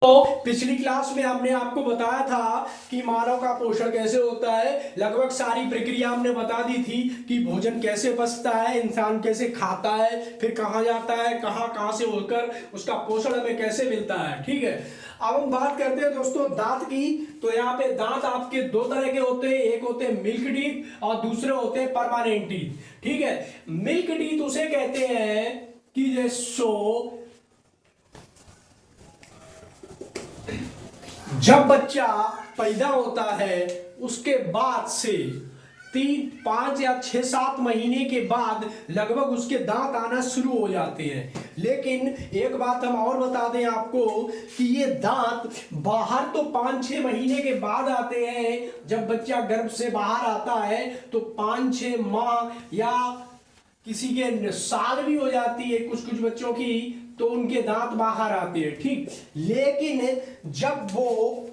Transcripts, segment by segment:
तो पिछली क्लास में हमने आपको बताया था कि मानव का पोषण कैसे होता है। लगभग सारी प्रक्रिया हमने बता दी थी कि भोजन कैसे पचता है, इंसान कैसे खाता है, फिर कहाँ जाता है, कहाँ कहाँ से होकर उसका पोषण हमें कैसे मिलता है। ठीक है, अब हम बात करते हैं दोस्तों दांत की। तो यहाँ पे दांत आपके दो तरह के होते हैं, एक होते हैं मिल्क टीथ और दूसरे होते हैं परमानेंट टीथ। ठीक है, मिल्क टीथ उसे कहते हैं कि जैसो जब बच्चा पैदा होता है उसके बाद से 3, 5 या 6, 7 महीने के बाद लगभग उसके दांत आना शुरू हो जाते हैं। लेकिन एक बात हम और बता दें आपको कि ये दांत बाहर तो 5, 6 महीने के बाद आते हैं। जब बच्चा गर्भ से बाहर आता है तो 5, 6 माह या किसी के साल भी हो जाती है कुछ कुछ बच्चों की, तो उनके दांत बाहर आते हैं। ठीक, लेकिन जब वो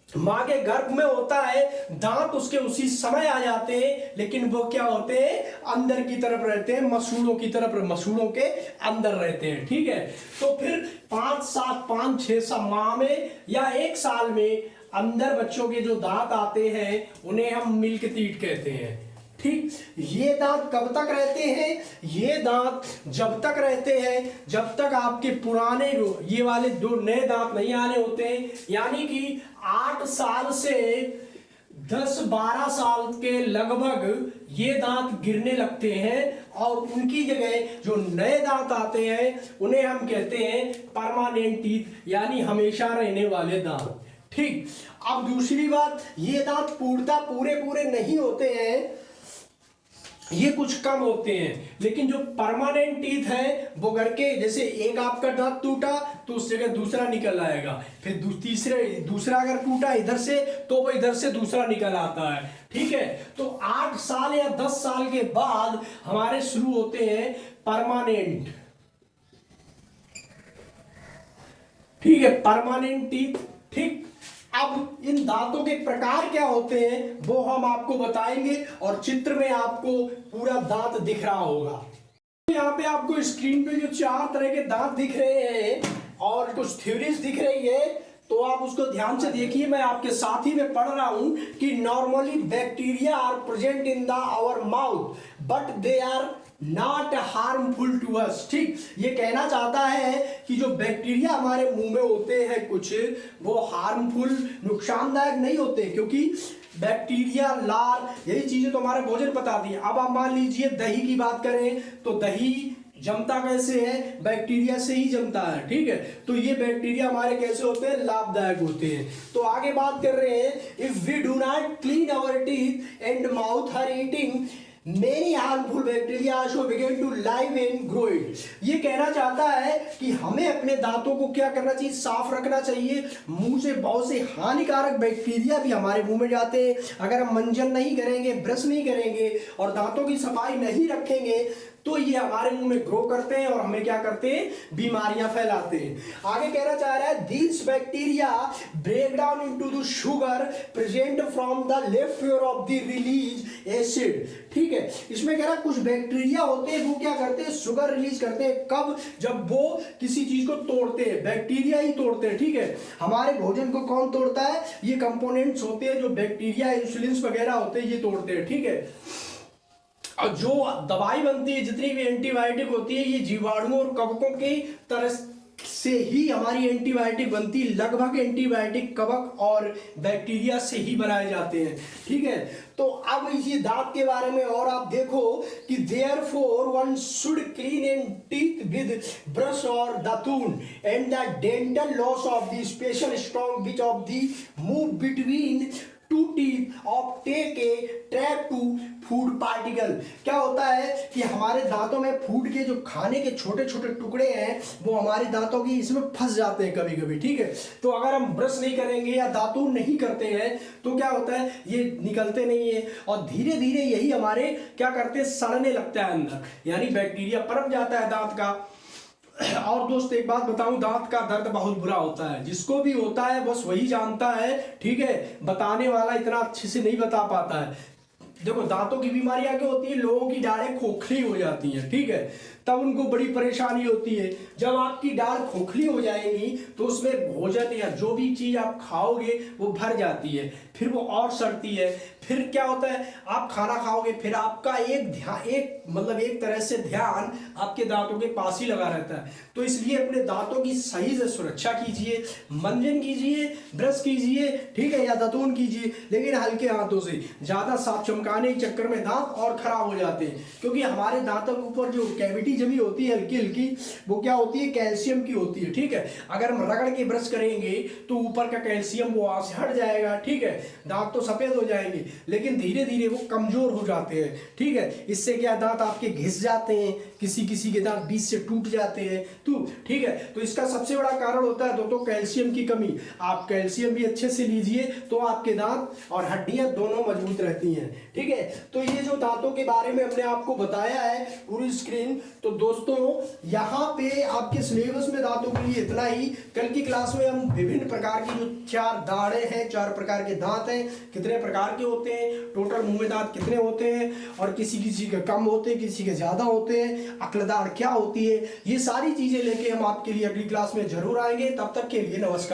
माँ के गर्भ में होता है दांत उसके उसी समय आ जाते हैं, लेकिन वो क्या होते हैं, अंदर की तरफ रहते हैं, मसूड़ों की तरफ, मसूड़ों के अंदर रहते हैं। ठीक है, तो फिर 5, 7, 5, 6 माह में या 1 साल में अंदर बच्चों के जो दांत आते हैं उन्हें हम मिल्क टीथ कहते हैं। ठीक, ये दांत कब तक रहते हैं, ये दांत जब तक रहते हैं जब तक आपके पुराने ये वाले जो नए दांत नहीं आने होते हैं। यानी कि 8 साल से 10, 12 साल के लगभग ये दांत गिरने लगते हैं और उनकी जगह जो नए दांत आते हैं उन्हें हम कहते हैं परमानेंट टीथ, यानी हमेशा रहने वाले दांत। ठीक, अब दूसरी बात, ये दांत पूर्णतः पूरे नहीं होते हैं, ये कुछ कम होते हैं। लेकिन जो परमानेंट टीथ है वो करके, जैसे एक आपका दांत टूटा तो उस जगह दूसरा निकल आएगा, फिर दूसरा अगर टूटा इधर से तो वो इधर से दूसरा निकल आता है। ठीक है, तो 8 साल या 10 साल के बाद हमारे शुरू होते हैं परमानेंट। ठीक है, परमानेंट टीथ। ठीक, अब इन दांतों के प्रकार क्या होते हैं वो हम आपको बताएंगे और चित्र में आपको पूरा दांत दिख रहा होगा। यहाँ पे आपको स्क्रीन पे जो 4 तरह के दांत दिख रहे हैं और कुछ थ्योरीज दिख रही है, तो आप उसको ध्यान से देखिए। मैं आपके साथ ही में पढ़ रहा हूं कि normally bacteria are present in the our mouth but they are not harmful to us. ठीक, ये कहना चाहता है कि जो बैक्टीरिया हमारे मुंह में होते हैं कुछ, वो हार्मफुल, नुकसानदायक नहीं होते, क्योंकि बैक्टीरिया, लार, यही चीजें तो हमारे भोजन पचाती है। अब आप मान लीजिए दही की बात करें तो दही जमता कैसे है, बैक्टीरिया से ही जमता है। ठीक है, तो ये बैक्टीरिया हमारे कैसे होते हैं, लाभदायक होते हैं। तो आगे बात कर रहे हैं, if we do not clean our teeth and mouth are eating many harmful bacteria also begin to live and grow it. ये कहना चाहता है कि हमें अपने दांतों को क्या करना चाहिए, साफ रखना चाहिए। मुंह से बहुत से हानिकारक बैक्टीरिया भी हमारे मुंह में जाते हैं। अगर हम मंजन नहीं करेंगे, ब्रश नहीं करेंगे और दांतों की सफाई नहीं रखेंगे तो ये हमारे मुंह में ग्रो करते हैं और हमें क्या करते हैं, बीमारियां फैलाते हैं। आगे कहना चाह रहा है, these bacteria break down into the sugar present from the left ear of the release acid. ठीक है, इसमें कह रहा है कुछ बैक्टीरिया होते हैं वो क्या करते हैं, शुगर रिलीज करते हैं। कब, जब वो किसी चीज को तोड़ते हैं, बैक्टीरिया ही तोड़ते हैं। ठीक है, हमारे भोजन को कौन तोड़ता है, ये कंपोनेंट्स होते हैं जो बैक्टीरिया, इंसुलिन वगैरह होते हैं, ये तोड़ते हैं। ठीक है, और जो दवाई बनती है, जितनी भी एंटीबायोटिक होती है, ये जीवाणुओं और कवकों की तरह से ही हमारी एंटीबायोटिक बनती है। लगभग एंटीबायोटिक कवक और बैक्टीरिया से ही बनाए जाते हैं। ठीक है, तो अब इसी दांत के बारे में और आप देखो कि therefore one should clean and teeth with brush or दातून and the dental loss of the special strong bit of the move between two teeth of take a trap to food particle. क्या होता है कि हमारे दांतों में food के जो खाने के छोटे छोटे टुकड़े हैं वो हमारे दांतों की इसमें फंस जाते हैं कभी कभी। ठीक है, तो अगर हम ब्रश नहीं करेंगे या दातून नहीं करते हैं तो क्या होता है, ये निकलते नहीं है और धीरे धीरे यही हमारे क्या करते हैं, सड़ने लगता है अंदर, यानी बैक्टीरिया पनप जाता है दांत का। और दोस्त एक बात बताऊं, दांत का दर्द बहुत बुरा होता है, जिसको भी होता है बस वही जानता है। ठीक है, बताने वाला इतना अच्छे से नहीं बता पाता है। देखो दांतों की बीमारियां क्या होती है, लोगों की दाढ़ें खोखली हो जाती हैं। ठीक है, तब उनको बड़ी परेशानी होती है। जब आपकी दाढ़ खोखली हो जाएगी तो उसमें भोजन या जो भी चीज आप खाओगे वो भर जाती है, फिर वो और सड़ती है। फिर क्या होता है, आप खाना खाओगे फिर आपका एक तरह से ध्यान आपके दांतों के पास ही लगा रहता है। तो इसलिए अपने दांतों की सही से सुरक्षा कीजिए, मंजन कीजिए, ब्रश कीजिए, ठीक है, या दातून कीजिए, लेकिन हल्के हाथों से। ज्यादा साफ चमकाने के चक्कर में दांत और खराब हो जाते हैं, क्योंकि हमारे दांतों के ऊपर जो कैविटी जमी होती है हल्की हल्की, वो क्या होती है, कैल्शियम की होती है, ठीक है। अगर हम रगड़ के ब्रश करेंगे तो ऊपर का कैल्शियम वो वहां से हट जाएगा, ठीक है, दांत तो सफेद हो जाएंगे, लेकिन धीरे धीरे वो कमजोर हो जाते हैं, ठीक है। इससे क्या दांत आपके घिस जाते हैं, किसी किसी के दांत बीच से टूट जाते हैं, तो ठीक है। तो इसका सबसे बड़ा कारण होता है दोस्तों कैल्शियम की कमी। आप कैल्शियम भी अच्छे से लीजिए तो आपके दांत और हड्डियां दोनों मजबूत रहती हैं, ठीक है। तो ये जो दांतों के बारे में हमने आपको बताया है पूरी स्क्रीन, तो दोस्तों यहाँ पे आपके सिलेबस में दांतों के लिए इतना ही। कल की क्लास में हम विभिन्न प्रकार की जो 4 दाढ़ें हैं, 4 प्रकार के दांत हैं, कितने प्रकार के होते हैं, टोटल मुंह में दांत कितने होते हैं, और किसी किसी के कम होते हैं, किसी के ज्यादा होते हैं, अक्लदाढ़ क्या होती है, ये सारी चीजें लेके हम आपके लिए अगली क्लास में जरूर आएंगे। तब तक के लिए नमस्कार।